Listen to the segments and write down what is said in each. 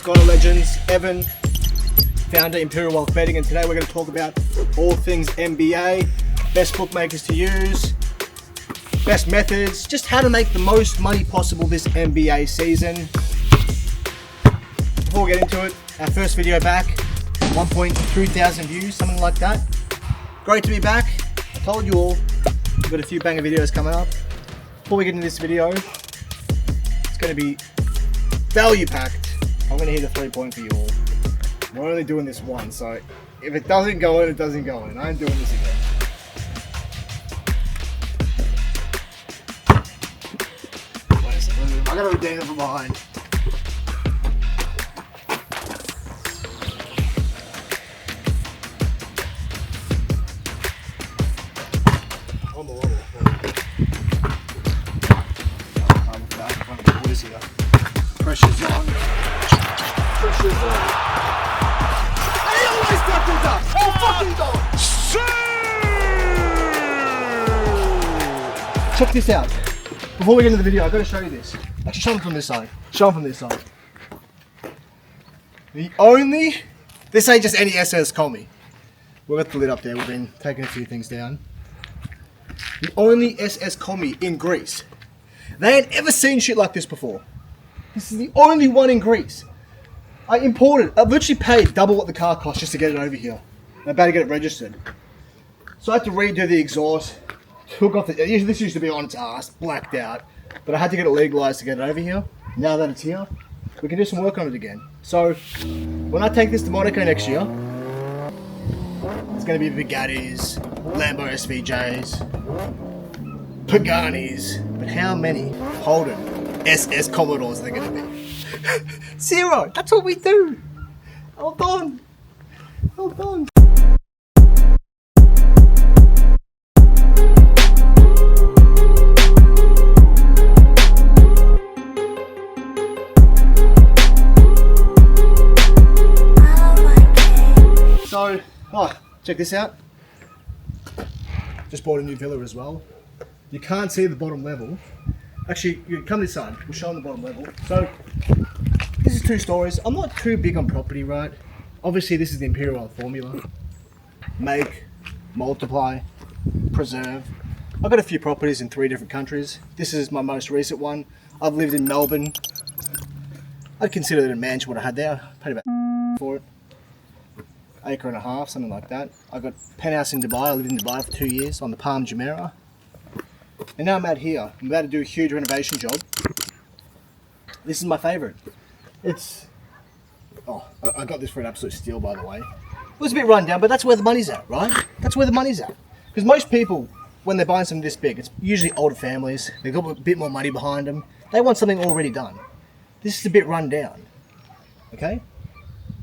Scholar Legends, Evan, founder Imperial Wealth Betting, and today we're going to talk about all things NBA, best bookmakers to use, best methods, just how to make the most money possible this NBA season. Before we get into it, our first video back, 1.2 thousand views, something like that. Great to be back. I told you all, we've got a few banger videos coming up. Before we get into this video, it's going to be value packed. I'm going to hit a 3-point for you all. We're only doing this once, so if it doesn't go in, it doesn't go in. I ain't doing this again. Wait a second, I got to redeem it from behind. On the level. What is here? Pressure's on. Pressure's on. And he always fucking does! Oh, fucking does! Check this out. Before we get into the video, I've got to show you this. Actually, show them from this side. Show them from this side. This ain't just any SS commie. We've got the lid up there. We've been taking a few things down. The only SS commie in Greece. They ain't ever seen shit like this before. This is the only one in Greece. I literally paid double what the car cost just to get it over here. I'm about to get it registered. So I had to redo the exhaust. Took off this used to be on its ass, blacked out. But I had to get it legalized to get it over here. Now that it's here, we can do some work on it again. So when I take this to Monaco next year, it's going to be Bugattis, Lambo SVJs, Paganis, but how many Holden SS Commodores are there going to be? 0. That's what we do. Hold on. Hold on. So, check this out. Just bought a new villa as well. You can't see the bottom level. Actually, you come this side. We'll show them the bottom level. So, this is 2 stories. I'm not too big on property, right? Obviously, this is the Imperial Wealth formula. Make, multiply, preserve. I've got a few properties in 3 different countries. This is my most recent one. I've lived in Melbourne. I'd consider it a mansion what I had there. I paid about for it. 1.5 acres, something like that. I got a penthouse in Dubai. I lived in Dubai for 2 years on the Palm Jumeirah. And now I'm out here. I'm about to do a huge renovation job. This is my favourite. I got this for an absolute steal, by the way. It was a bit run down, but that's where the money's at, right? That's where the money's at. Because most people, when they're buying something this big, it's usually older families. They've got a bit more money behind them. They want something already done. This is a bit run down. Okay?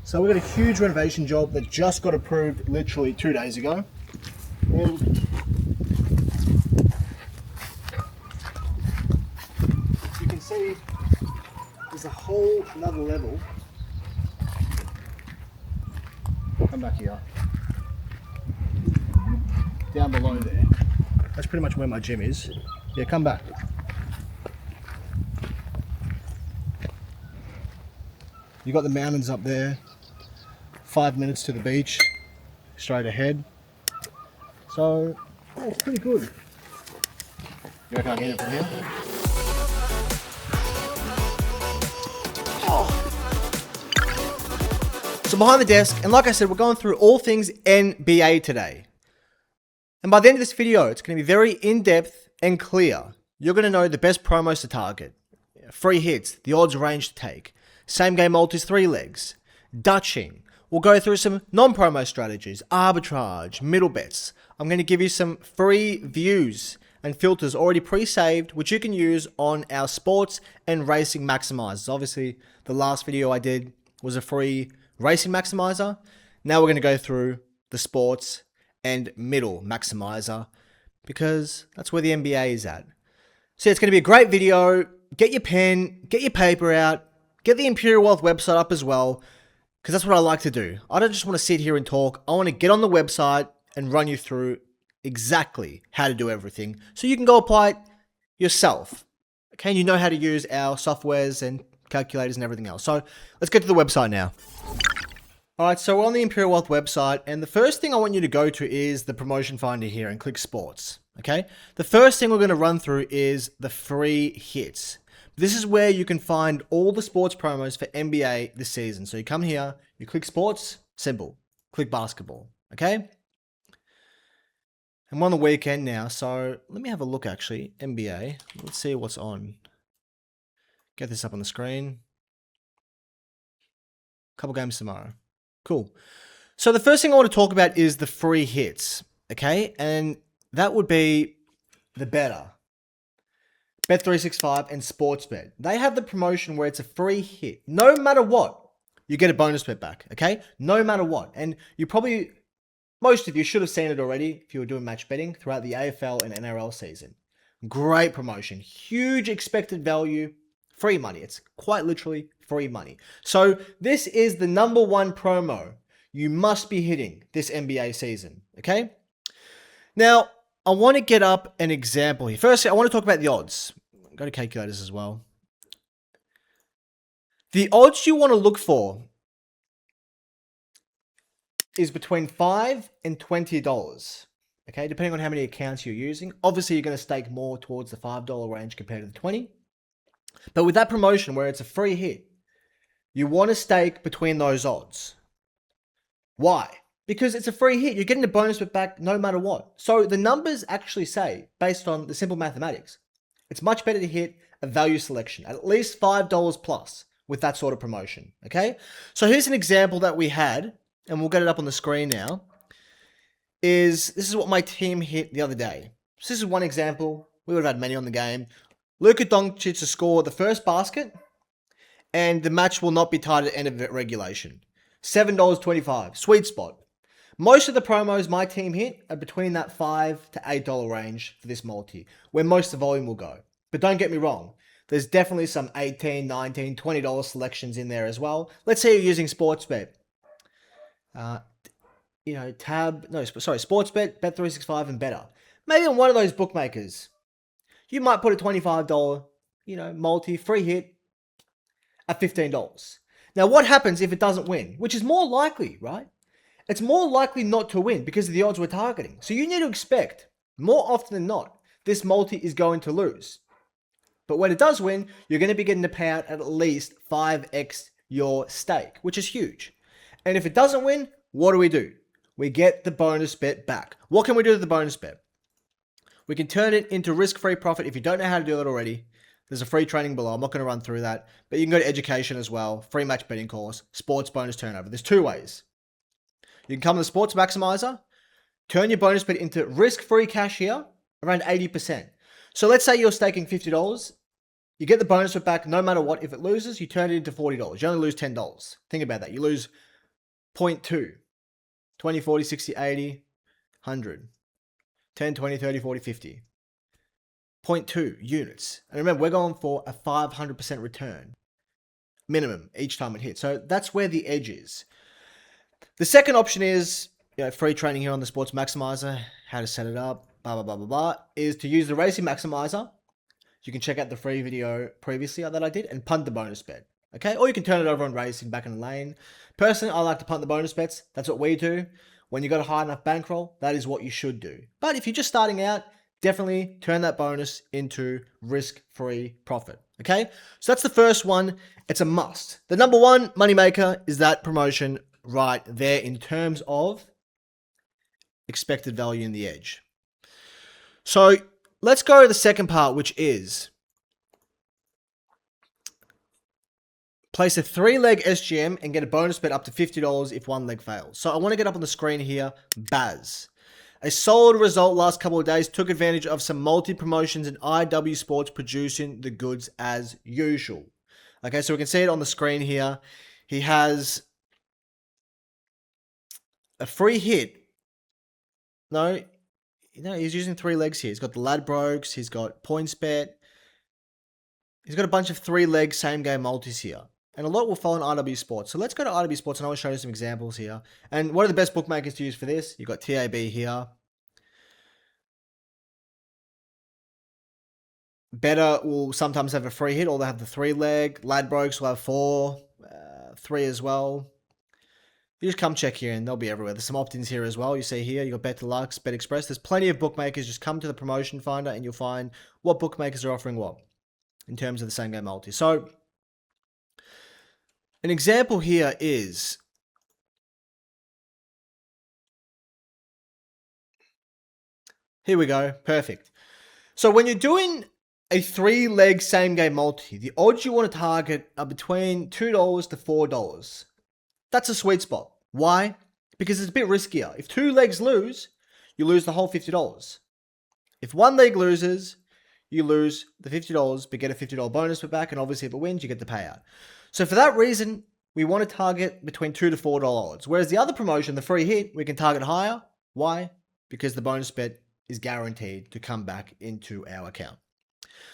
So we've got a huge renovation job that just got approved literally 2 days ago. And you can see there's a whole another level. Come back here. Down below there. That's pretty much where my gym is. Yeah, come back. You got the mountains up there. 5 minutes to the beach, straight ahead. So, it's pretty good. You reckon I can get it from here? Oh. So behind the desk, and like I said, we're going through all things NBA today. And by the end of this video, it's going to be very in-depth and clear. You're going to know the best promos to target, free hits, the odds range to take, same game multis 3 legs, Dutching. We'll go through some non-promo strategies, arbitrage, middle bets. I'm going to give you some free views and filters already pre-saved, which you can use on our sports and racing maximizers. Obviously, the last video I did was a free racing maximizer. Now we're going to go through the sports and middle maximizer because that's where the NBA is at. So it's going to be a great video. Get your pen, get your paper out, get the Imperial Wealth website up as well. Because that's what I like to do. I don't just want to sit here and talk. I want to get on the website and run you through exactly how to do everything so you can go apply it yourself. Okay, and you know how to use our softwares and calculators and everything else. So let's get to the website now. All right, so we're on the Imperial Wealth website, and the first thing I want you to go to is the promotion finder here and click sports, okay? The first thing we're going to run through is the free hits. This is where you can find all the sports promos for NBA this season. So you come here, you click sports, simple. Click basketball, okay? I'm on the weekend now, so let me have a look actually. NBA, let's see what's on. Get this up on the screen. Couple games tomorrow. Cool. So the first thing I want to talk about is the free hits, okay? And that would be the Betr, Bet365 and Sportsbet. They have the promotion where it's a free hit. No matter what, you get a bonus bet back, okay? No matter what. And you probably, most of you should have seen it already if you were doing match betting throughout the AFL and NRL season. Great promotion. Huge expected value. Free money. It's quite literally free money. So this is the #1 promo you must be hitting this NBA season, okay? Now, I want to get up an example here. Firstly, I want to talk about the odds. Go to calculators as well. The odds you want to look for is between $5 and $20, okay? Depending on how many accounts you're using. Obviously, you're going to stake more towards the $5 range compared to the 20. But with that promotion where it's a free hit, you want to stake between those odds. Why? Because it's a free hit. You're getting a bonus bet back no matter what. So the numbers actually say, based on the simple mathematics, it's much better to hit a value selection at least $5 plus with that sort of promotion, okay? So here's an example that we had, and we'll get it up on the screen now, this is what my team hit the other day. So this is one example. We would have had many on the game. Luka Doncic to score the first basket, and the match will not be tied at the end of regulation. $7.25, sweet spot. Most of the promos my team hit are between that $5 to $8 range for this multi, where most of the volume will go. But don't get me wrong, there's definitely some $18, $19, $20 selections in there as well. Let's say you're using Sportsbet. Sportsbet, Bet365, and Betr. Maybe on one of those bookmakers, you might put a $25, multi free hit at $15. Now, what happens if it doesn't win? Which is more likely, right? It's more likely not to win because of the odds we're targeting. So you need to expect, more often than not, this multi is going to lose. But when it does win, you're going to be getting a payout at least 5x your stake, which is huge. And if it doesn't win, what do? We get the bonus bet back. What can we do with the bonus bet? We can turn it into risk-free profit. If you don't know how to do that already, there's a free training below. I'm not going to run through that. But you can go to education as well. Free match betting course. Sports bonus turnover. There's two ways. You can come to the Sports Maximiser. Turn your bonus bet into risk-free cash here. Around 80%. So let's say you're staking $50. You get the bonus bet back no matter what. If it loses, you turn it into $40. You only lose $10. Think about that. You lose 0.2. 20, 40, 60, 80, 100. 10, 20, 30, 40, 50. 0.2 units. And remember, we're going for a 500% return minimum each time it hits. So that's where the edge is. The second option is, free training here on the Sports Maximiser, how to set it up, blah, blah, blah, blah, blah, is to use the Racing Maximiser. You can check out the free video previously that I did and punt the bonus bet. Okay, or you can turn it over on Racing back in the lane. Personally, I like to punt the bonus bets. That's what we do. When you got a high enough bankroll, that is what you should do. But if you're just starting out, definitely turn that bonus into risk-free profit. Okay, so that's the first one. It's a must. The #1 moneymaker is that promotion right there in terms of expected value in the edge. So let's go to the second part, which is place a 3-leg SGM and get a bonus bet up to $50 if one leg fails. So I want to get up on the screen here, Baz. A solid result last couple of days, took advantage of some multi-promotions and IW Sports producing the goods as usual. Okay, so we can see it on the screen here. He has a free hit. No, he's using 3 legs here. He's got the Ladbrokes, he's got PointsBet. He's got a bunch of 3-leg same-game multis here. And a lot will follow on IW Sports. So let's go to IW Sports and I will show you some examples here. And what are the best bookmakers to use for this? You've got TAB here. Betr will sometimes have a free hit, or they'll have the 3-leg. Ladbrokes will have 4, 3 as well. You just come check here and they'll be everywhere. There's some opt-ins here as well. You see here, you got Bet Deluxe, Bet Express. There's plenty of bookmakers. Just come to the promotion finder and you'll find what bookmakers are offering what in terms of the same game multi. So an example here is here we go. Perfect. So when you're doing a 3-leg same game multi, the odds you want to target are between $2 to $4. That's a sweet spot. Why? Because it's a bit riskier. If 2 legs lose, you lose the whole $50. If 1 leg loses, you lose the $50, but get a $50 bonus back, and obviously if it wins, you get the payout. So for that reason, we want to target between $2 to $4 odds. Whereas the other promotion, the free hit, we can target higher. Why? Because the bonus bet is guaranteed to come back into our account.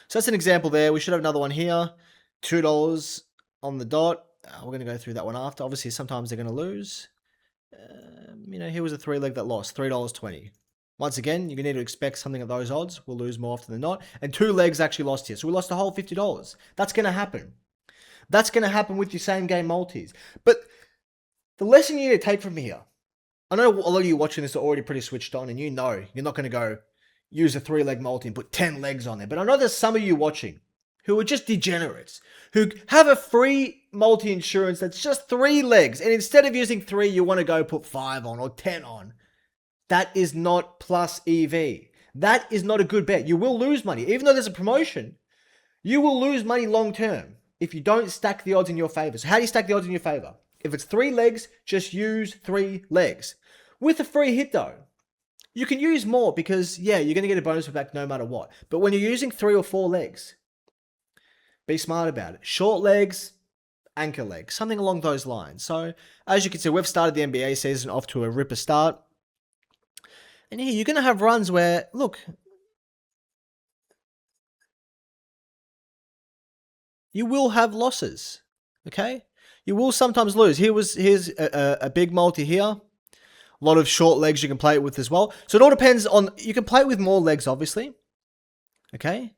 So that's an example there. We should have another one here. $2 on the dot. We're going to go through that one after. Obviously, sometimes they're going to lose. Here was a 3-leg that lost, $3.20. Once again, you need to expect something at those odds. We'll lose more often than not. And 2 legs actually lost here. So we lost the whole $50. That's going to happen. That's going to happen with your same game multis. But the lesson you need to take from here, I know a lot of you watching this are already pretty switched on, and you know you're not going to go use a 3-leg multi and put 10 legs on there. But I know there's some of you watching who are just degenerates, who have a free multi-insurance that's just 3 legs, and instead of using 3, you want to go put 5 on or 10 on. That is not plus EV. That is not a good bet. You will lose money. Even though there's a promotion, you will lose money long term if you don't stack the odds in your favor. So how do you stack the odds in your favor? If it's 3 legs, just use 3 legs. With a free hit though, you can use more because, yeah, you're going to get a bonus back no matter what. But when you're using 3 or 4 legs, be smart about it. Short legs, anchor legs, something along those lines. So as you can see, we've started the NBA season off to a ripper start. And here, you're going to have runs where, look, you will have losses, okay? You will sometimes lose. Here's a big multi here. A lot of short legs you can play it with as well. So it all depends on, you can play it with more legs, obviously, okay?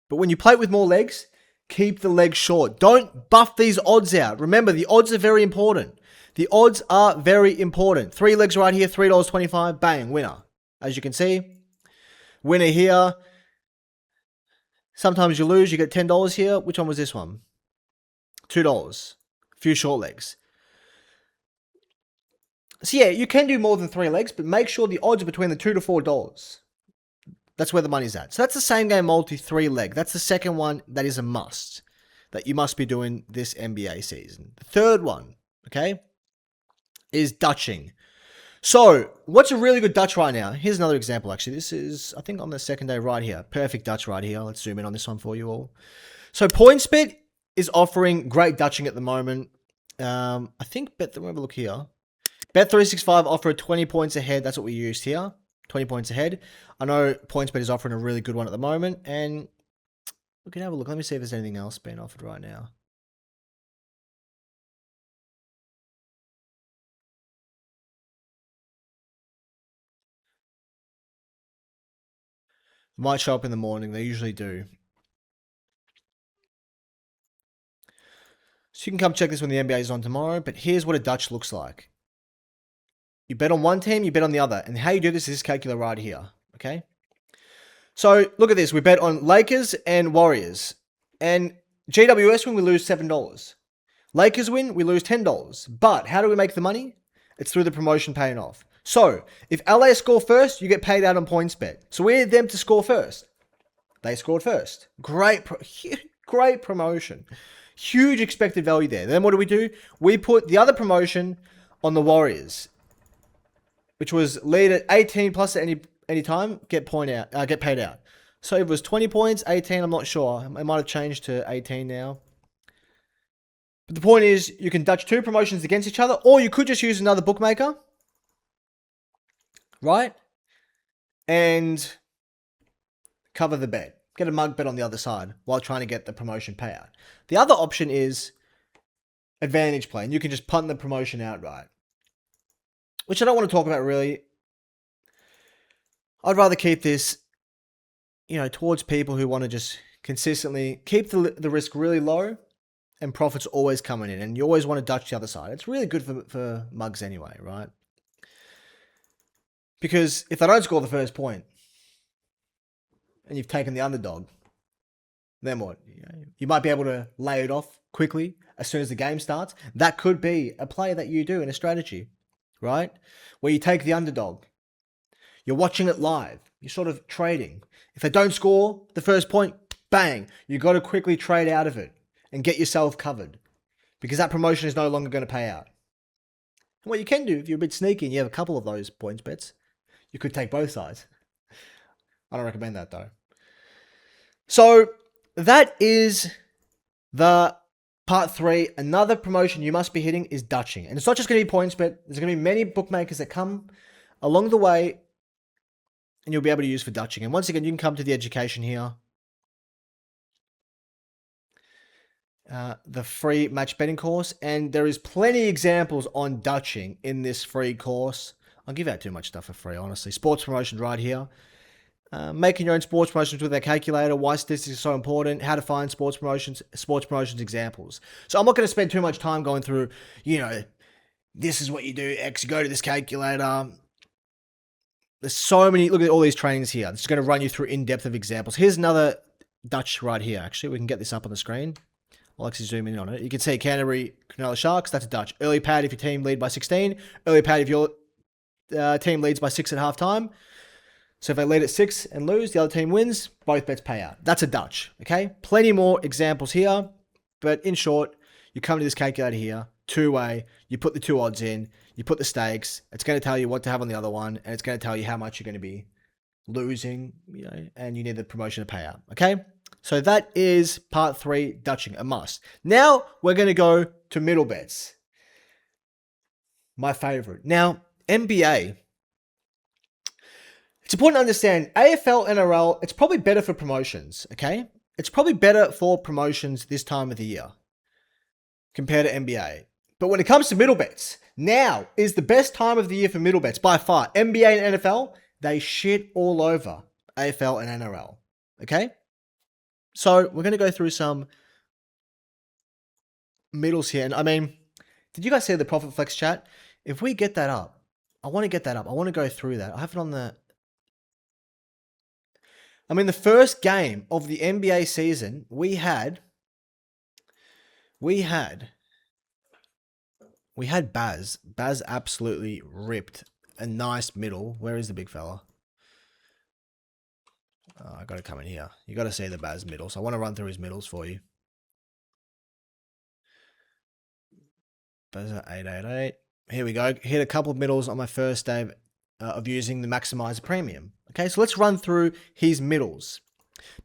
But when you play it with more legs, keep the legs short. Don't buff these odds out. Remember, the odds are very important. The odds are very important. 3 legs right here, $3.25, bang, winner. As you can see, winner here. Sometimes you lose, you get $10 here. Which one was this one? $2. A few short legs. So yeah, you can do more than 3 legs, but make sure the odds are between the $2 to $4. That's where the money's at. So that's the same game multi 3-leg. That's the second one that is a must that you must be doing this NBA season. The third one, okay, is Dutching. So what's a really good Dutch right now? Here's another example, actually. This is, I think, on the second day right here. Perfect Dutch right here. Let's zoom in on this one for you all. So Sportsbet is offering great Dutching at the moment. I think Betr, let me have a look here. Bet365 offer 20 points ahead. That's what we used here. 20 points ahead. I know Sportsbet is offering a really good one at the moment. And we can have a look. Let me see if there's anything else being offered right now. Might show up in the morning. They usually do. So you can come check this when the NBA is on tomorrow. But here's what a Dutch looks like. You bet on one team, you bet on the other. And how you do this is this calculator right here. Okay? So look at this. We bet on Lakers and Warriors. And GWS win, we lose $7. Lakers win, we lose $10. But how do we make the money? It's through the promotion paying off. So if LA score first, you get paid out on Sportsbet. So we need them to score first. They scored first. Great promotion. Huge expected value there. Then what do? We put the other promotion on the Warriors, which was lead at 18 plus at any time, get paid out. So if it was 20 points, 18, I'm not sure. It might have changed to 18 now. But the point is, you can Dutch 2 promotions against each other, or you could just use another bookmaker, right? And cover the bet. Get a mug bet on the other side while trying to get the promotion payout. The other option is advantage play, and you can just punt the promotion outright, which I don't want to talk about really. I'd rather keep this, towards people who want to just consistently keep the risk really low and profits always coming in. And you always want to Dutch the other side. It's really good for mugs anyway, right? Because if they don't score the first point and you've taken the underdog, then what? You might be able to lay it off quickly as soon as the game starts. That could be a play that you do in a strategy, right? Where you take the underdog. You're watching it live. You're sort of trading. If they don't score the first point, bang, you got to quickly trade out of it and get yourself covered because that promotion is no longer going to pay out. And what you can do, if you're a bit sneaky and you have a couple of those points bets, you could take both sides. I don't recommend that though. So that is the part 3. Another promotion you must be hitting is Dutching. And it's not just going to be points bet. There's going to be many bookmakers that come along the way and you'll be able to use for Dutching. And once again, you can come to the education here. The free match betting course. And there is plenty of examples on Dutching in this free course. I'll give out too much stuff for free, honestly. Sports promotions right here. Making your own sports promotions with a calculator. Why statistics are so important. How to find sports promotions examples. So I'm not going to spend too much time going through, this is what you do. X, you go to this calculator. There's so many, look at all these trainings here. It's going to run you through in-depth of examples. Here's another Dutch right here, actually. We can get this up on the screen. I'll actually zoom in on it. You can see Canterbury, Cronulla Sharks. That's a Dutch. Early pad if your team lead by 16. Early pad if your team leads by 6 at halftime. So if they lead at 6 and lose, the other team wins, both bets pay out. That's a Dutch, okay? Plenty more examples here. But in short, you come to this calculator here, two-way, you put the 2 odds in, you put the stakes, it's going to tell you what to have on the other one, and it's going to tell you how much you're going to be losing, and you need the promotion to pay out, okay? So that is part 3, Dutching, a must. Now we're going to go to middle bets. My favorite. Now, NBA. It's important to understand AFL, NRL, it's probably better for promotions, okay? It's probably better for promotions this time of the year compared to NBA. But when it comes to middle bets, now is the best time of the year for middle bets by far. NBA and NFL, they shit all over AFL and NRL, okay? So we're going to go through some middles here. And I mean, did you guys see the Profit Flex chat? If we get that up, I want to get that up. I want to go through that. I have it on the... the first game of the NBA season, we had Baz. Baz absolutely ripped a nice middle. Where is the big fella? Oh, I got to come in here. You got to see the Baz middle. So I want to run through his middles for you. Baz at 888. Here we go. Hit a couple of middles on my first day of using the Maximiser Premium. Okay, so let's run through his middles.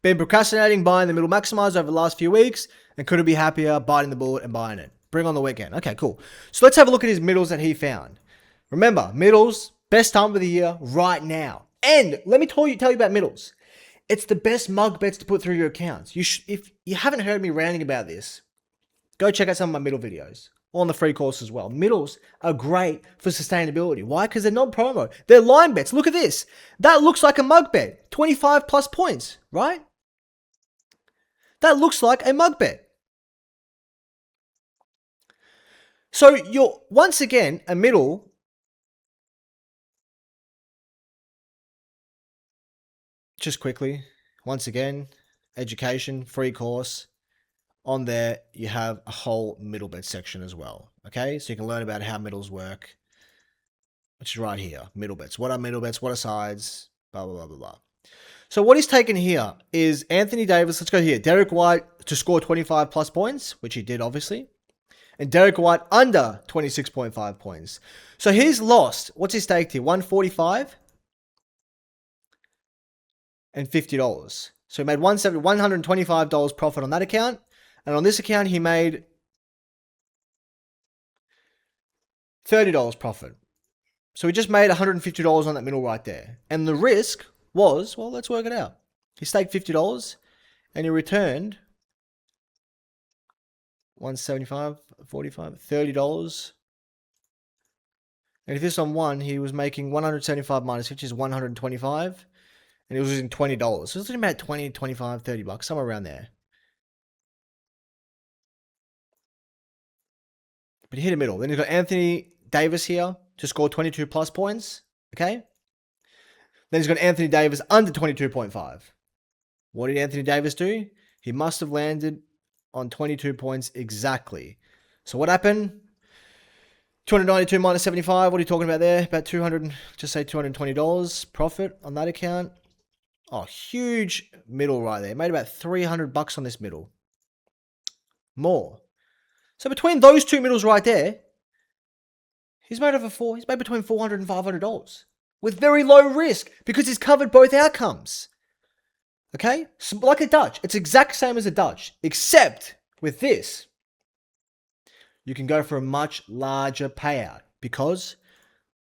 Been procrastinating buying the middle Maximiser over the last few weeks and couldn't be happier biting the bullet and buying it. Bring on the weekend. Okay, cool. So let's have a look at his middles that he found. Remember, middles, best time of the year right now. And let me tell you about middles. It's the best mug bets to put through your accounts. If you haven't heard me ranting about this, go check out some of my middle videos on the free course as well. Middles are great for sustainability. Why? Because they're non-promo. They're line bets. Look at this. That looks like a mug bet. 25 plus points, right? That looks like a mug bet. So you're, once again, a middle. Just quickly, once again, education, free course. On there, you have a whole middle bet section as well. Okay, so you can learn about how middles work, which is right here. Middle bets. What are middle bets? What are sides? Blah, blah, blah, blah, blah. So what he's taken here is Anthony Davis. Let's go here. Derek White to score 25 plus points, which he did, obviously. And Derek White under 26.5 points. So he's lost. What's his stake here? 145 and $50. So he made $125 profit on that account. And on this account, he made $30 profit. So he just made $150 on that middle right there. And the risk was, well, let's work it out. He staked $50 and he returned 175, 45, $30. And if this on one, he was making 175 minus 50 is 125. And he was losing $20. So it's about 20, 25, 30 bucks, somewhere around there. But he hit a middle. Then he's got Anthony Davis here to score 22 plus points. Okay. Then he's got Anthony Davis under 22.5. What did Anthony Davis do? He must have landed on 22 points exactly. So what happened? 292 minus 75. What are you talking about there? About 200, just say $220 profit on that account. Oh, huge middle right there. Made about 300 bucks on this middle. More. So between those two middles right there, he's made between $400 and $500 with very low risk because he's covered both outcomes. Okay? So like a Dutch. It's exact same as a Dutch, except with this, you can go for a much larger payout because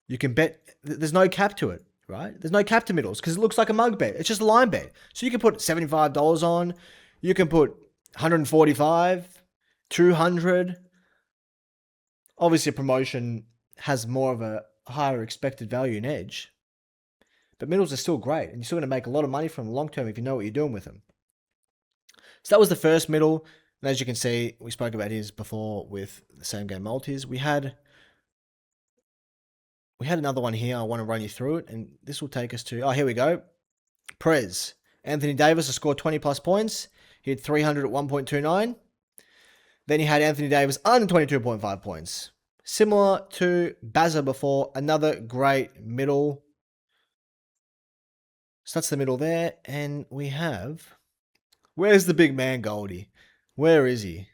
you can bet, there's no cap to it, right? There's no cap to middles because it looks like a mug bet. It's just a line bet. So you can put $75 on, you can put 145, 200. Obviously a promotion has more of a higher expected value and edge, but middles are still great and you're still going to make a lot of money from the long term if you know what you're doing with them. So that was the first middle. And as you can see, we spoke about his before with the same game multis. We had another one here. I want to run you through it, and this will take us to, oh, here we go. Prez. Anthony Davis has scored 20 plus points. He had 300 at 1.29. Then he had Anthony Davis under 22.5 points. Similar to Bazza before, another great middle. So that's the middle there. And we have, where's the big man, Goldie? Where is he?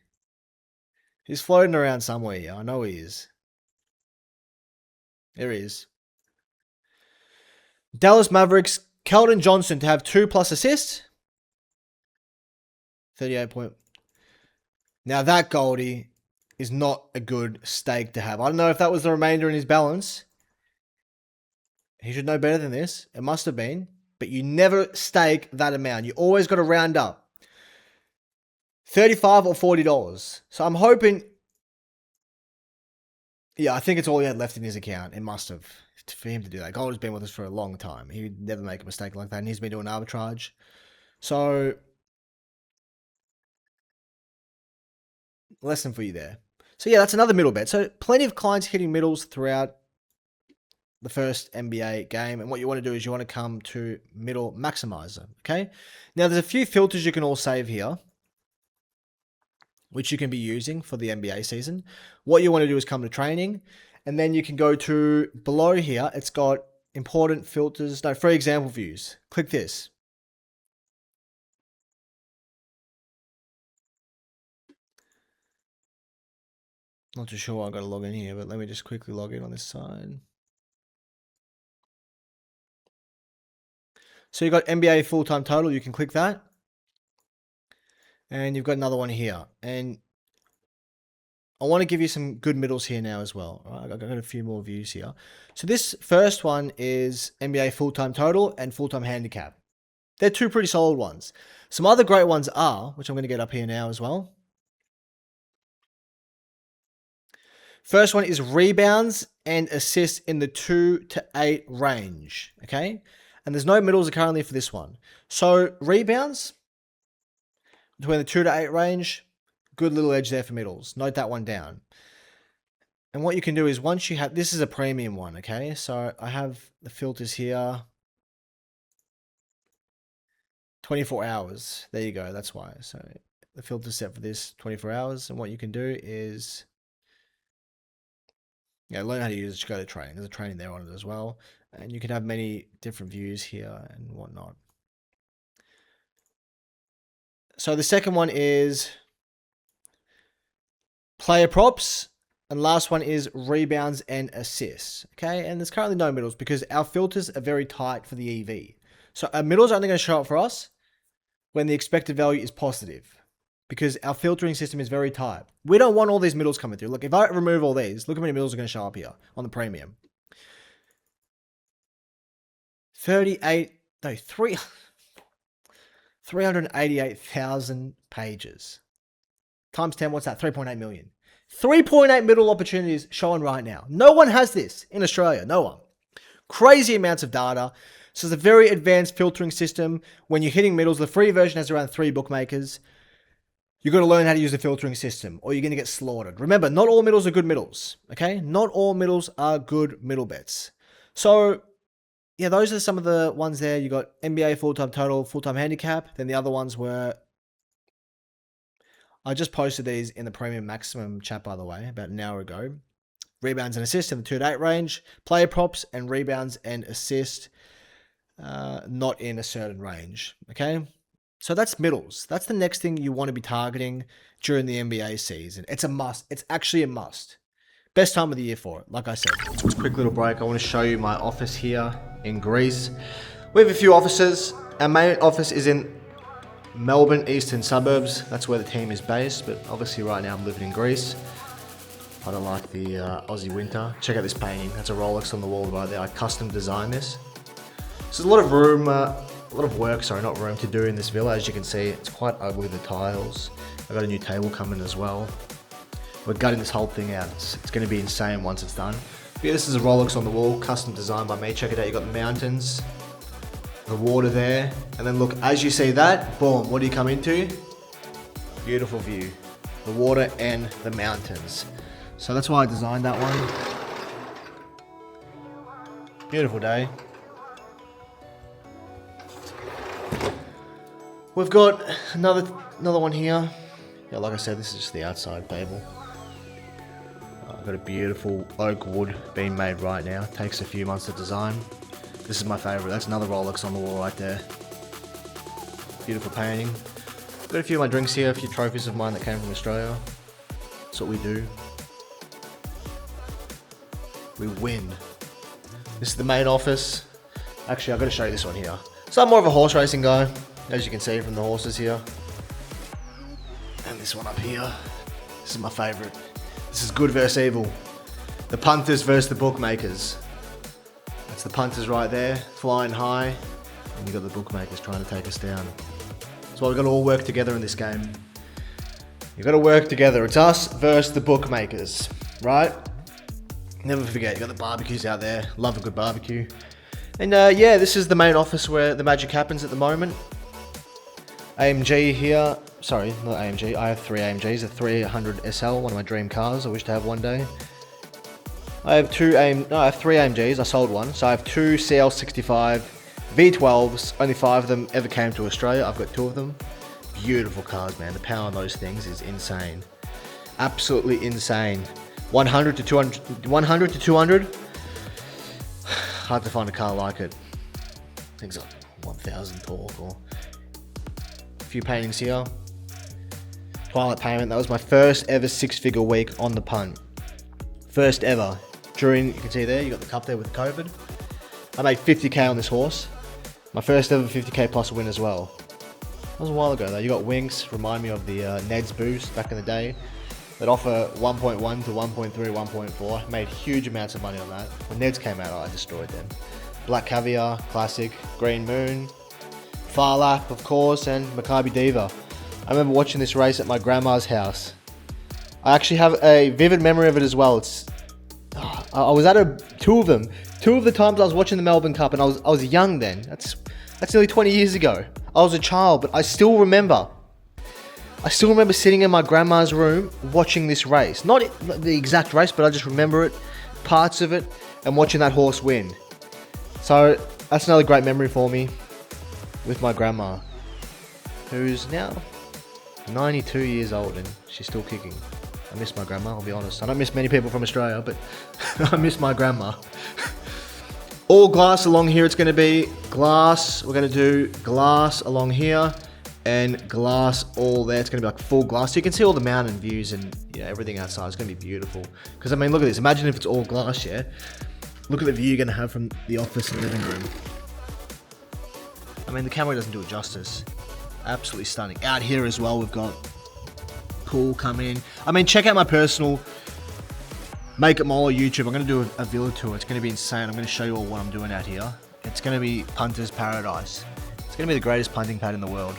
He's floating around somewhere here. I know he is. There he is. Dallas Mavericks, Keldon Johnson to have 2+ assists. 38 point. Now that Goldie is not a good stake to have. I don't know if that was the remainder in his balance. He should know better than this. It must have been. But you never stake that amount. You always got to round up. $35 or $40. So I'm hoping, yeah, I think it's all he had left in his account. It must have, for him to do that. Gold has been with us for a long time. He would never make a mistake like that. And he's been doing arbitrage. So, lesson for you there. So yeah, that's another middle bet. So plenty of clients hitting middles throughout the first NBA game. And what you want to do is you want to come to middle maximizer. Okay. Now there's a few filters you can all save here, which you can be using for the NBA season. What you want to do is come to training, and then you can go to below here. It's got important filters. No, free example views. Click this. Not too sure I've got to log in here, but let me just quickly log in on this side. So you've got NBA full-time total. You can click that. And you've got another one here. And I want to give you some good middles here now as well. All right, I've got a few more views here. So this first one is NBA full-time total and full-time handicap. They're two pretty solid ones. Some other great ones are, which I'm going to get up here now as well. First one is rebounds and assists in the 2 to 8 range. Okay. And there's no middles currently for this one. So rebounds between the 2 to 8 range, good little edge there for middles. Note that one down. And what you can do is once you have, this is a premium one, okay? So I have the filters here. 24 hours. There you go. That's why. So the filter set for this 24 hours. And what you can do is, yeah, learn how to use it. Just go to train. There's a training there on it as well. And you can have many different views here and whatnot. So the second one is player props. And last one is rebounds and assists. Okay. And there's currently no middles because our filters are very tight for the EV. So our middles are only going to show up for us when the expected value is positive because our filtering system is very tight. We don't want all these middles coming through. Look, if I remove all these, look how many middles are going to show up here on the premium. 388,000 pages. Times 10, what's that? 3.8 million. 3.8 middle opportunities showing right now. No one has this in Australia. No one. Crazy amounts of data. So it's a very advanced filtering system. When you're hitting middles, the free version has around 3 bookmakers. You've got to learn how to use the filtering system or you're going to get slaughtered. Remember, not all middles are good middles, okay? Not all middles are good middle bets. So, yeah, those are some of the ones there. You got NBA full-time total, full-time handicap. Then the other ones were... I just posted these in the Premium Maximum chat, by the way, about an hour ago. Rebounds and assists in the 2 to 8 range. Player props and rebounds and assist, not in a certain range, okay? So that's middles. That's the next thing you want to be targeting during the NBA season. It's a must. It's actually a must. Best time of the year for it, like I said. Just a quick little break. I want to show you my office here in Greece. We have a few offices. Our main office is in Melbourne, eastern suburbs. That's where the team is based, but obviously right now I'm living in Greece. I don't like the Aussie winter. Check out this painting. That's a Rolex on the wall right there. I custom designed this. So there's a lot of room, a lot of work, sorry, not room to do in this villa. As you can see, it's quite ugly, the tiles. I've got a new table coming as well. We're gutting this whole thing out. It's going to be insane once it's done. But yeah, this is a Rolex on the wall, custom designed by me. Check it out. You got the mountains, the water there, and then look, as you see that, boom, what do you come into? Beautiful view. The water and the mountains. So that's why I designed that one. Beautiful day. We've got another one here. Yeah, like I said, this is just the outside table. I've got a beautiful oak wood being made right now. It takes a few months to design. This is my favorite. That's another Rolex on the wall right there. Beautiful painting. Got a few of my drinks here, a few trophies of mine that came from Australia. That's what we do. We win. This is the main office. Actually, I've got to show you this one here. So I'm more of a horse racing guy, as you can see from the horses here. And this one up here. This is my favorite. This is good versus evil. The punters versus the bookmakers. That's the punters right there, flying high. And you got the bookmakers trying to take us down. That's why we've got to all work together in this game. You've got to work together. It's us versus the bookmakers, right? Never forget, you got the barbecues out there. Love a good barbecue. And yeah, this is the main office where the magic happens at the moment. AMG here. Sorry, not AMG. I have 3 AMGs. A 300 SL, one of my dream cars. I wish to have one day. I have 3 AMGs. I sold one. So I have 2 CL65 V12s. Only 5 of them ever came to Australia. I've got 2 of them. Beautiful cars, man. The power on those things is insane. Absolutely insane. 100 to 200. Hard to find a car like it. Things like 1,000 torque or a few paintings here. Twilight Payment. That was my first ever 6-figure week on the punt. First ever. During, you can see there, you got the cup there with COVID. I made 50k on this horse. My first ever 50k plus win as well. That was a while ago though. You got Winks, remind me of the Neds boost back in the day. That offer 1.1 to 1.3, 1.4. Made huge amounts of money on that. When Neds came out, I destroyed them. Black Caviar, Classic, Green Moon, Far Lap, of course, and Maccabi Diva. I remember watching this race at my grandma's house. I actually have a vivid memory of it as well. I was at 2 of them. 2 of the times I was watching the Melbourne Cup, and I was young then. That's nearly 20 years ago. I was a child, but I still remember sitting in my grandma's room watching this race. Not the exact race, but I just remember it, parts of it, and watching that horse win. So that's another great memory for me with my grandma, who's now 92 years old and she's still kicking. I miss my grandma, I'll be honest. I don't miss many people from Australia, but I miss my grandma. All glass along here, it's going to be glass. We're going to do glass along here. And glass all there. It's going to be like full glass. So you can see all the mountain views and everything outside. It's going to be beautiful. Because I mean, look at this. Imagine if it's all glass, yeah? Look at the view you're going to have from the office and living room. I mean, the camera doesn't do it justice. Absolutely stunning. Out here as well, we've got pool coming in. I mean, check out my personal Make It Molo YouTube. I'm going to do a villa tour. It's going to be insane. I'm going to show you all what I'm doing out here. It's going to be punter's paradise. It's going to be the greatest punting pad in the world.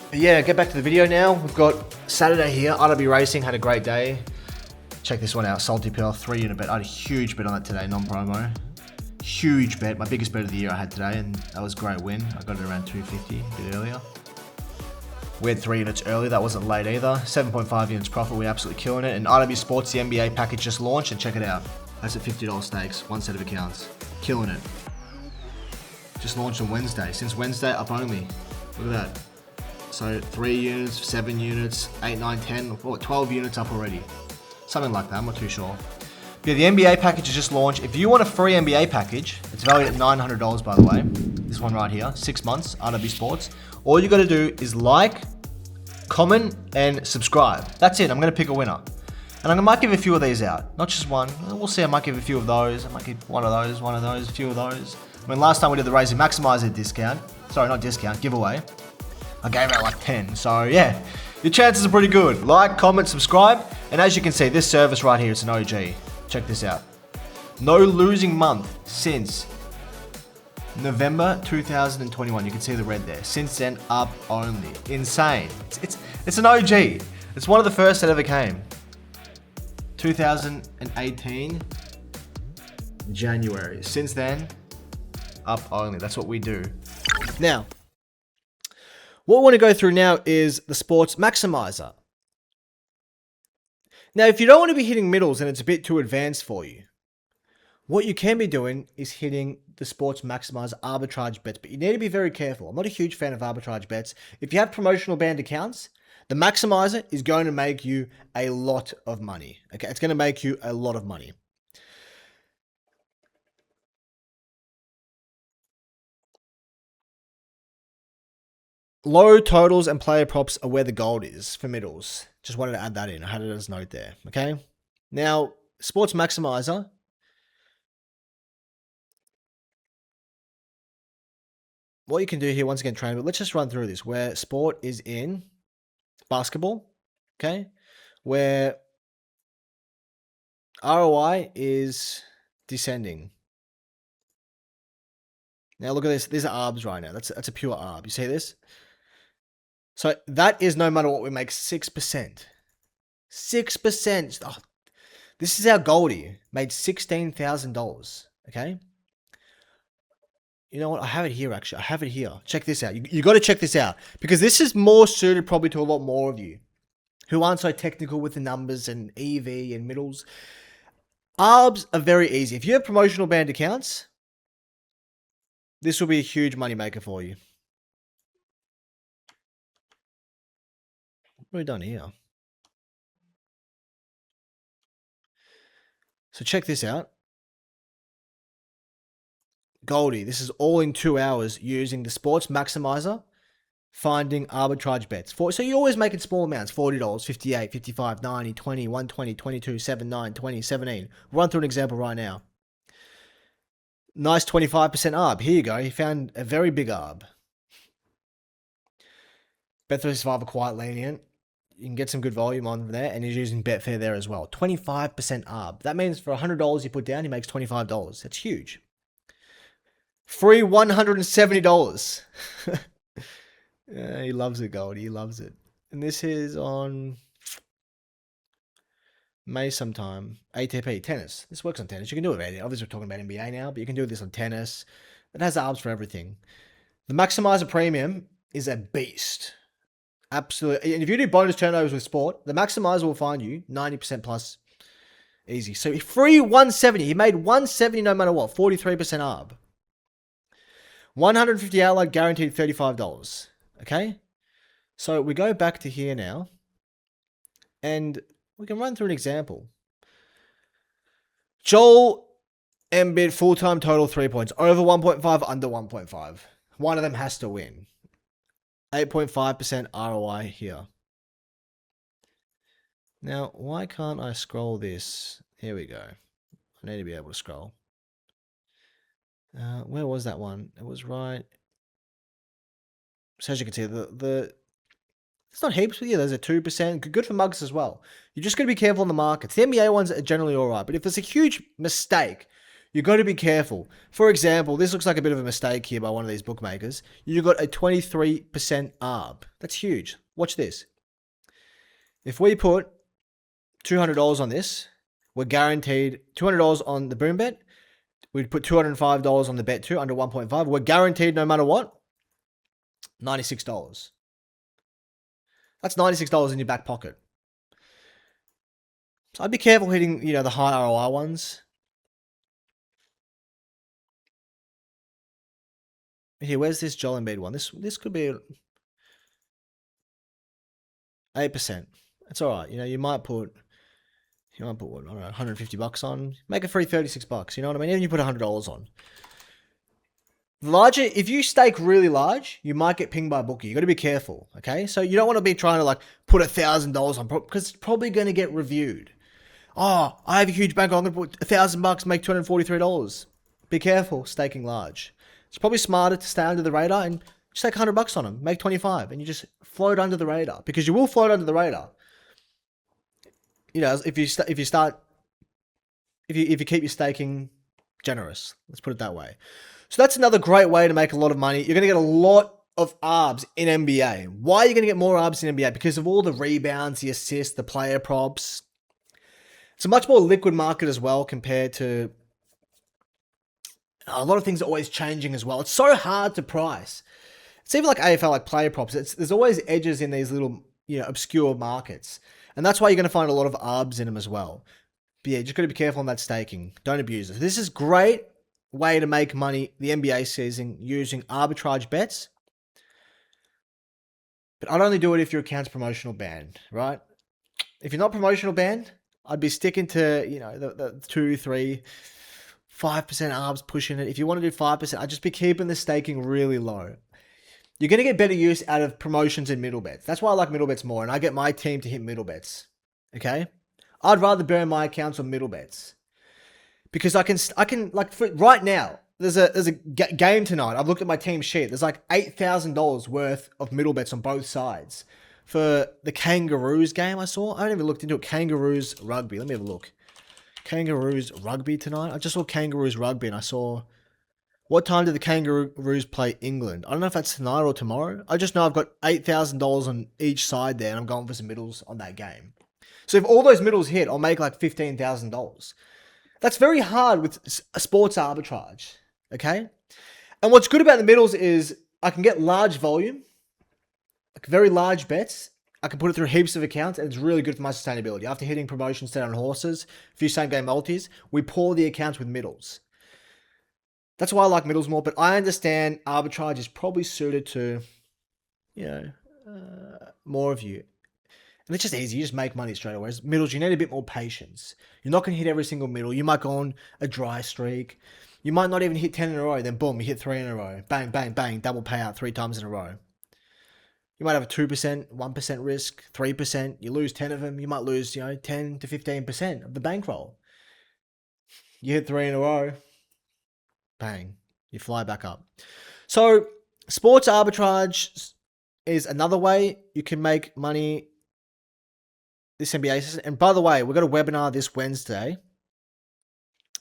But yeah, get back to the video now. We've got Saturday here. RW Racing had a great day. Check this one out. Salty Pearl, 3 unit bet. I had a huge bet on that today, non-promo. Huge bet, my biggest bet of the year I had today, and that was a great win. I got it around 250 a bit earlier. We had 3 units early, that wasn't late either. 7.5 units profit, we're absolutely killing it. And RW Sports, the NBA package just launched, and check it out. That's at $50 stakes, 1 set of accounts. Killing it. Just launched on Wednesday. Since Wednesday, up only. Look at that. So 3 units, 7 units, 8, 9, 10, 12 units up already. Something like that, I'm not too sure. But yeah, the NBA package has just launched. If you want a free NBA package, it's valued at $900 by the way. This one right here, 6 months, RW Sports. All you gotta do is like, comment, and subscribe. That's it, I'm gonna pick a winner. And I might give a few of these out, not just one. We'll see, I might give a few of those. I might give one of those, a few of those. I mean, last time we did the Raising Maximiser discount. Sorry, not discount, giveaway. I gave out like 10, so yeah. Your chances are pretty good. Like, comment, subscribe. And as you can see, this service right here, it's an OG. Check this out. No losing month since November 2021. You can see the red there. Since then, up only. Insane. It's an OG. It's one of the first that ever came. 2018, January. Since then, up only. That's what we do. Now, what we want to go through now is the Sports Maximiser. Now, if you don't want to be hitting middles and it's a bit too advanced for you, what you can be doing is hitting the Sports Maximiser arbitrage bets, but you need to be very careful. I'm not a huge fan of arbitrage bets. If you have promotional banned accounts, the Maximiser is going to make you a lot of money. Okay, it's going to make you a lot of money. Low totals and player props are where the gold is for middles. Just wanted to add that in. I had it as a note there. Okay. Now, Sports Maximiser. What you can do here, once again, train, but let's just run through this. Where sport is in basketball. Okay. Where ROI is descending. Now look at this. These are Arbs right now. That's a pure Arb. You see this? So that is, no matter what, we make 6%. 6%. Oh, this is our Goldie. Made $16,000. Okay. You know what? I have it here, actually. I have it here. Check this out. You got to check this out. Because this is more suited probably to a lot more of you who aren't so technical with the numbers and EV and middles. Arbs are very easy. If you have promotional banned accounts, this will be a huge money maker for you. What have we done here? So check this out. Goldie, this is all in 2 hours using the Sports Maximiser, finding arbitrage bets. So you're always making small amounts, $40, 58, 55, 90, 20, 120, 22, 7, 9, 20, 17. We'll run through an example right now. Nice 25% ARB. Here you go. He found a very big ARB. Bet365 are quite lenient. You can get some good volume on there, and he's using Betfair there as well. 25% ARB. That means for $100 you put down, he makes $25. That's huge. Free $170. Yeah, he loves it, Goldie. He loves it. And this is on May sometime. ATP, tennis. This works on tennis. You can do it with it. Obviously, we're talking about NBA now, but you can do this on tennis. It has ARBs for everything. The Maximiser Premium is a beast. Absolutely. And if you do bonus turnovers with sport, the Maximiser will find you 90% plus easy. So free 170. He made 170 no matter what. 43% ARB. 150 outload guaranteed $35. Okay. So we go back to here now. And we can run through an example. Joel Embiid full-time total 3 points. Over 1.5, under 1.5. One of them has to win. 8.5% ROI here. Now, why can't I scroll this? Here we go. I need to be able to scroll. Where was that one? It was right. So as you can see, it's not heaps with you. There's a 2%. Good for mugs as well. You just got to be careful on the markets. The NBA ones are generally all right. But if it's a huge mistake, you got to be careful. For example, this looks like a bit of a mistake here by one of these bookmakers. You got a 23% ARB. That's huge. Watch this. If we put $200 on this, we're guaranteed $200 on the boom bet. We'd put $205 on the Betr under 1.5. We're guaranteed no matter what, $96. That's $96 in your back pocket. So I'd be careful hitting, the high ROI ones. Here, where's this Joel Embiid one? This could be 8%. It's all right. You might put what, I don't know, $150 on. Make it free $36. You know what I mean? Even you put $100 on. Larger, if you stake really large, you might get pinged by a bookie. You got to be careful, okay? So you don't want to be trying to put $1,000 on because it's probably going to get reviewed. Oh, I have a huge bank. I'm going to put $1,000, make $243. Be careful staking large. It's probably smarter to stay under the radar and just take $100 on them, make 25, and you just float under the radar because you will float under the radar. If you keep your staking generous, let's put it that way. So that's another great way to make a lot of money. You're going to get a lot of Arbs in NBA. Why are you going to get more Arbs in NBA? Because of all the rebounds, the assists, the player props. It's a much more liquid market as well compared to a lot of things are always changing as well. It's so hard to price. It's even like AFL, like player props. There's always edges in these little, obscure markets. And that's why you're going to find a lot of Arbs in them as well. But yeah, just got to be careful on that staking. Don't abuse it. This is great way to make money the NBA season using arbitrage bets. But I'd only do it if your account's promotional banned, right? If you're not promotional banned, I'd be sticking to, the 2, 3, 5% Arbs pushing it. If you want to do 5%, I'd just be keeping the staking really low. You're going to get better use out of promotions and middle bets. That's why I like middle bets more, and I get my team to hit middle bets. Okay? I'd rather burn my accounts on middle bets. Because I can right now, there's a game tonight. I've looked at my team sheet. There's $8,000 worth of middle bets on both sides. For the Kangaroos game I saw, I haven't even looked into it. Kangaroos rugby. Let me have a look. Kangaroos rugby tonight. I just saw Kangaroos rugby and I saw... What time did the Kangaroos play England? I don't know if that's tonight or tomorrow. I just know I've got $8,000 on each side there and I'm going for some middles on that game. So if all those middles hit, I'll make $15,000. That's very hard with sports arbitrage, okay? And what's good about the middles is I can get large volume, very large bets. I can put it through heaps of accounts, and it's really good for my sustainability. After hitting promotions set on horses, a few same-game multis, we pour the accounts with middles. That's why I like middles more, but I understand arbitrage is probably suited to, more of you. And it's just easy. You just make money straight away. Whereas middles, you need a bit more patience. You're not going to hit every single middle. You might go on a dry streak. You might not even hit 10 in a row. Then boom, you hit 3 in a row. Bang, bang, bang. Double payout 3 times in a row. You might have a 2%, 1% risk, 3%. You lose 10 of them. You might lose, 10 to 15% of the bankroll. You hit 3 in a row. Bang. You fly back up. So sports arbitrage is another way you can make money this NBA season. And by the way, we've got a webinar this Wednesday,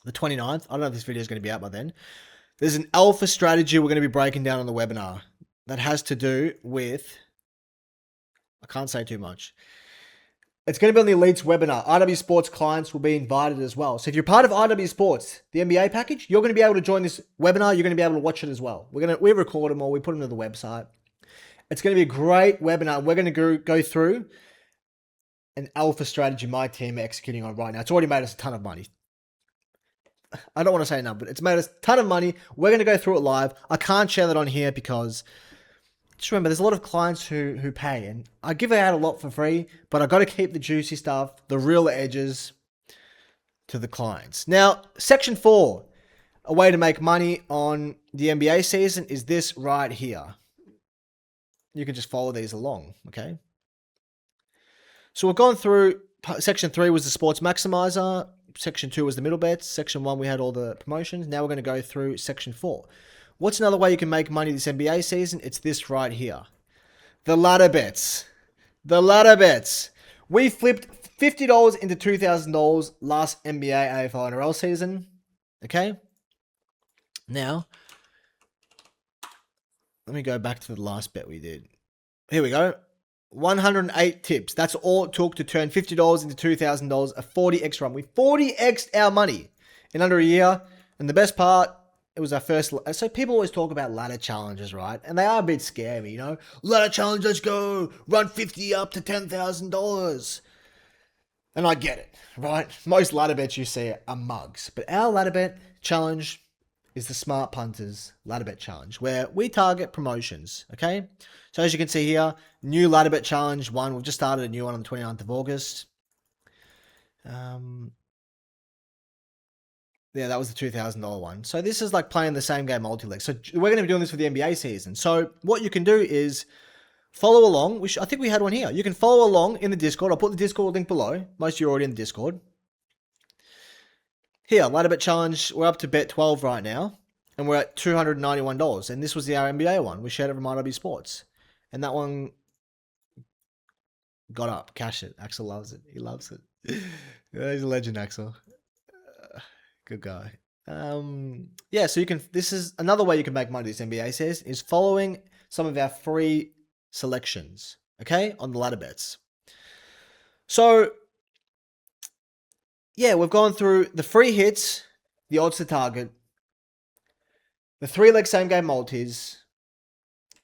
the 29th. I don't know if this video is going to be out by then. There's an alpha strategy we're going to be breaking down on the webinar that has to do with, I can't say too much. It's going to be on the Elites webinar. RW Sports clients will be invited as well. So if you're part of RW Sports, the NBA package, you're going to be able to join this webinar. You're going to be able to watch it as well. We record them all. We put them to the website. It's going to be a great webinar. We're going to go through an alpha strategy my team are executing on right now. It's already made us a ton of money. I don't want to say a number, but it's made us a ton of money. We're going to go through it live. I can't share that on here because just remember, there's a lot of clients who pay, and I give out a lot for free, but I got to keep the juicy stuff, the real edges to the clients. Now, section 4, a way to make money on the NBA season is this right here. You can just follow these along, okay? So we've gone through, section 3 was the sports maximizer, section 2 was the middle bets, section 1 we had all the promotions. Now we're going to go through section 4. What's another way you can make money this NBA season? It's this right here. The ladder bets. The ladder bets. We flipped $50 into $2,000 last NBA, AFL, NRL season. Okay? Now, let me go back to the last bet we did. Here we go. 108 tips. That's all it took to turn $50 into $2,000, a 40x run. We 40x'd our money in under a year. And the best part, it was our first. So people always talk about ladder challenges, right? And they are a bit scary, you know. Ladder challenge, let's go. Run 50 up to $10,000. And I get it, right? Most ladder bets you see are mugs. But our ladder bet challenge is the Smart Punters ladder bet challenge, where we target promotions, okay? So as you can see here, new ladder bet challenge one. We've just started a new one on the 29th of August. Yeah, that was the $2,000 one. So this is like playing the same game multi-leg. So we're going to be doing this for the NBA season. So what you can do is follow along, which I think we had one here. You can follow along in the Discord. I'll put the Discord link below. Most of you are already in the Discord. Here, ladder bet challenge. We're up to bet 12 right now. And we're at $291. And this was our NBA one. We shared it from RW Sports. And that one got up. Cash it. Axel loves it. He loves it. He's a legend, Axel. Good guy. Yeah, so you can, this is another way you can make money, this NBA says, is following some of our free selections, okay, on the ladder bets. So, yeah, we've gone through the free hits, the odds to target, the 3-leg same game multis,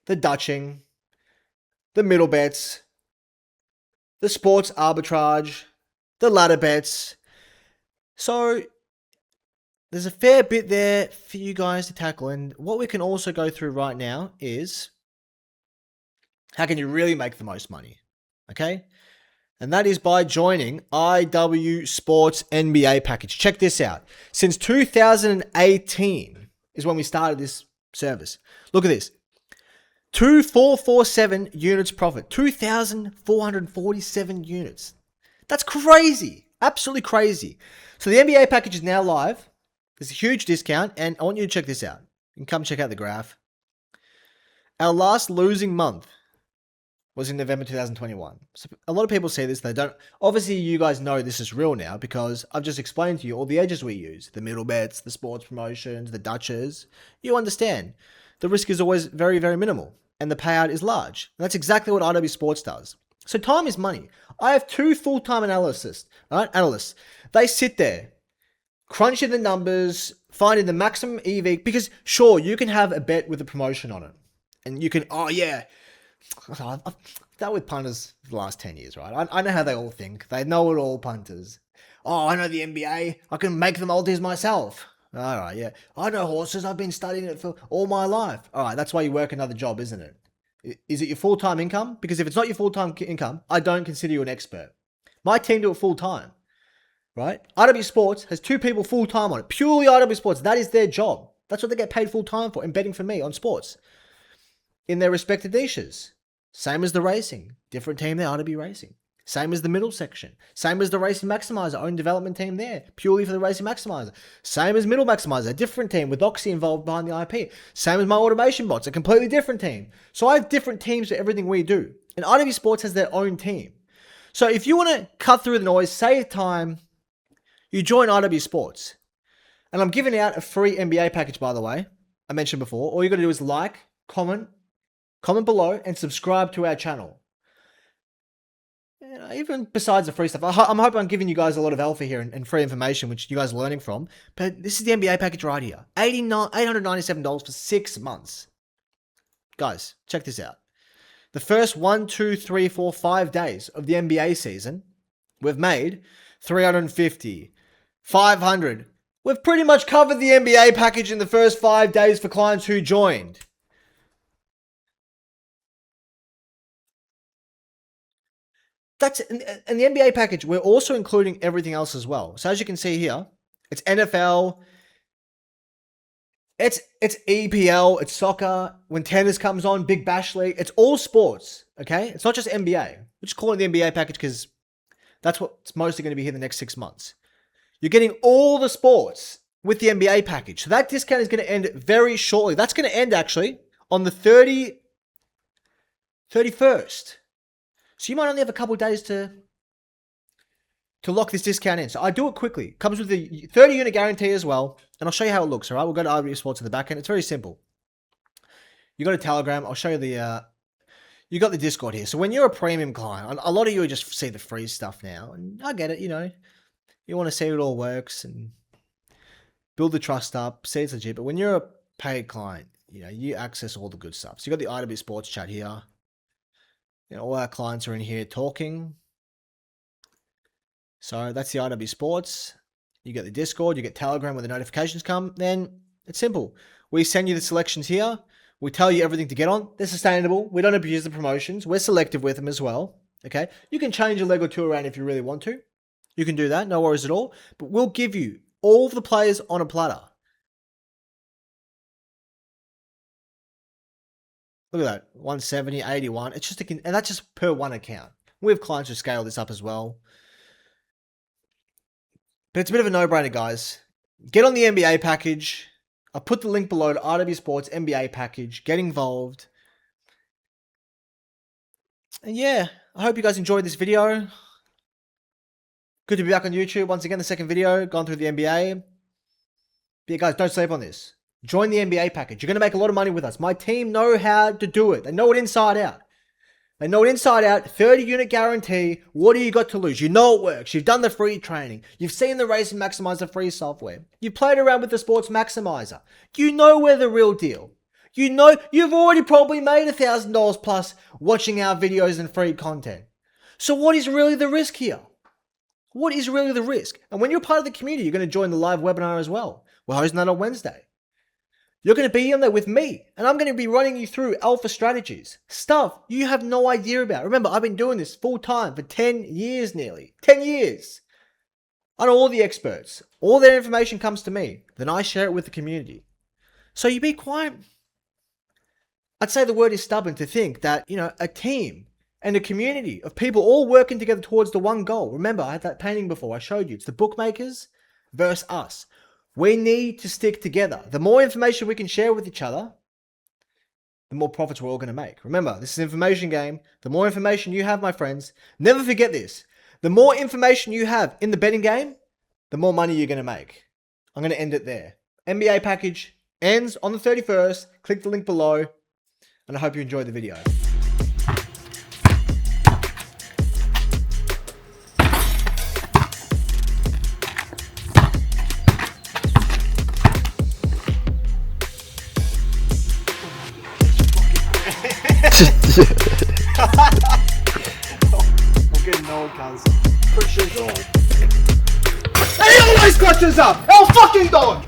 the Dutching, the middle bets, the sports arbitrage, the ladder bets. So, there's a fair bit there for you guys to tackle. And what we can also go through right now is how can you really make the most money? Okay. And that is by joining IW Sports NBA package. Check this out. Since 2018 is when we started this service. Look at this. 2,447 units profit. 2,447 units. That's crazy. Absolutely crazy. So the NBA package is now live. There's a huge discount, and I want you to check this out. You can come check out the graph. Our last losing month was in November 2021. So a lot of people see this, they don't. Obviously, you guys know this is real now because I've just explained to you all the edges we use. The middle bets, the sports promotions, the Dutches. You understand. The risk is always very, very minimal, and the payout is large. And that's exactly what IW Sports does. So time is money. I have 2 full-time analysts. They sit there, crunching the numbers, finding the maximum EV, because sure, you can have a bet with a promotion on it. And you can, oh yeah, I've dealt with punters for the last 10 years, right? I know how they all think. They know it all, punters. Oh, I know the NBA. I can make the multis myself. All right, yeah. I know horses. I've been studying it for all my life. All right, that's why you work another job, isn't it? Is it your full-time income? Because if it's not your full-time income, I don't consider you an expert. My team do it full-time. Right? IW Sports has 2 people full-time on it. Purely IW Sports. That is their job. That's what they get paid full-time for, and betting for me on sports. In their respective niches. Same as the racing. Different team there, IW Racing. Same as the middle section. Same as the Racing Maximiser, own development team there. Purely for the Racing Maximiser. Same as Middle Maximiser, different team with Oxy involved behind the IP. Same as my automation bots, a completely different team. So I have different teams for everything we do. And IW Sports has their own team. So if you want to cut through the noise, save time, you join IW Sports. And I'm giving out a free NBA package, by the way. I mentioned before. All you got to do is like, comment below, and subscribe to our channel. And even besides the free stuff, I'm hoping I'm giving you guys a lot of alpha here and free information, which you guys are learning from. But this is the NBA package right here. $897 for 6 months. Guys, check this out. The first 1, 2, 3, 4, 5 days of the NBA season, we've made 350, 500. We've pretty much covered the NBA package in the first 5 days for clients who joined. That's and the NBA package. We're also including everything else as well. So as you can see here, it's NFL, it's EPL, it's soccer. When tennis comes on, Big Bash League, it's all sports. Okay, it's not just NBA. We're just calling it the NBA package because that's what's mostly going to be here the next 6 months. You're getting all the sports with the NBA package. So that discount is going to end very shortly. That's going to end actually on the 31st. So you might only have a couple of days to lock this discount in. So I do it quickly. It comes with a 30-unit guarantee as well. And I'll show you how it looks, all right? We'll go to RB Sports in the back end. It's very simple. You got a Telegram. I'll show you you got the Discord here. So when you're a premium client, a lot of you just see the free stuff now. And I get it, you know. You want to see how it all works. And build the trust up, see it's legit. But when you're a paid client, you know, you access all the good stuff. So you got the IW Sports chat here. You know, all our clients are in here talking. So that's the IW Sports. You get the Discord, you get Telegram when the notifications come. Then it's simple. We send you the selections here. We tell you everything to get on. They're sustainable. We don't abuse the promotions. We're selective with them as well. Okay. You can change a leg or two around if you really want to. You can do that. No worries at all. But we'll give you all of the players on a platter. Look at that. 170, 81. It's just and that's just per one account. We have clients who scale this up as well. But it's a bit of a no-brainer, guys. Get on the NBA package. I'll put the link below to RW Sports NBA package. Get involved. And yeah, I hope you guys enjoyed this video. Good to be back on YouTube. Once again, the second video, gone through the NBA. But yeah, guys, don't sleep on this. Join the NBA package. You're going to make a lot of money with us. My team know how to do it. They know it inside out. They know it inside out. 30-unit guarantee. What do you got to lose? You know it works. You've done the free training. You've seen the Race and Maximiser free software. You've played around with the Sports Maximiser. You know we're the real deal. You know you've already probably made $1,000 plus watching our videos and free content. So what is really the risk here? What is really the risk? And when you're part of the community, you're going to join the live webinar as well. We're hosting that on Wednesday. You're going to be in there with me, and I'm going to be running you through alpha strategies. Stuff you have no idea about. Remember, I've been doing this full time for 10 years nearly. 10 years. I know all the experts. All their information comes to me. Then I share it with the community. So you be quiet. I'd say the word is stubborn to think that, you know, a team and a community of people all working together towards the one goal. Remember, I had that painting before. I showed you. It's the bookmakers versus us. We need to stick together. The more information we can share with each other, the more profits we're all going to make. Remember, this is an information game. The more information you have, my friends, never forget this. The more information you have in the betting game, the more money you're going to make. I'm going to end it there. NBA package ends on the 31st. Click the link below, and I hope you enjoyed the video. I'm getting old, cuz. Pressure's on. And he always clutches up! El fucking dog!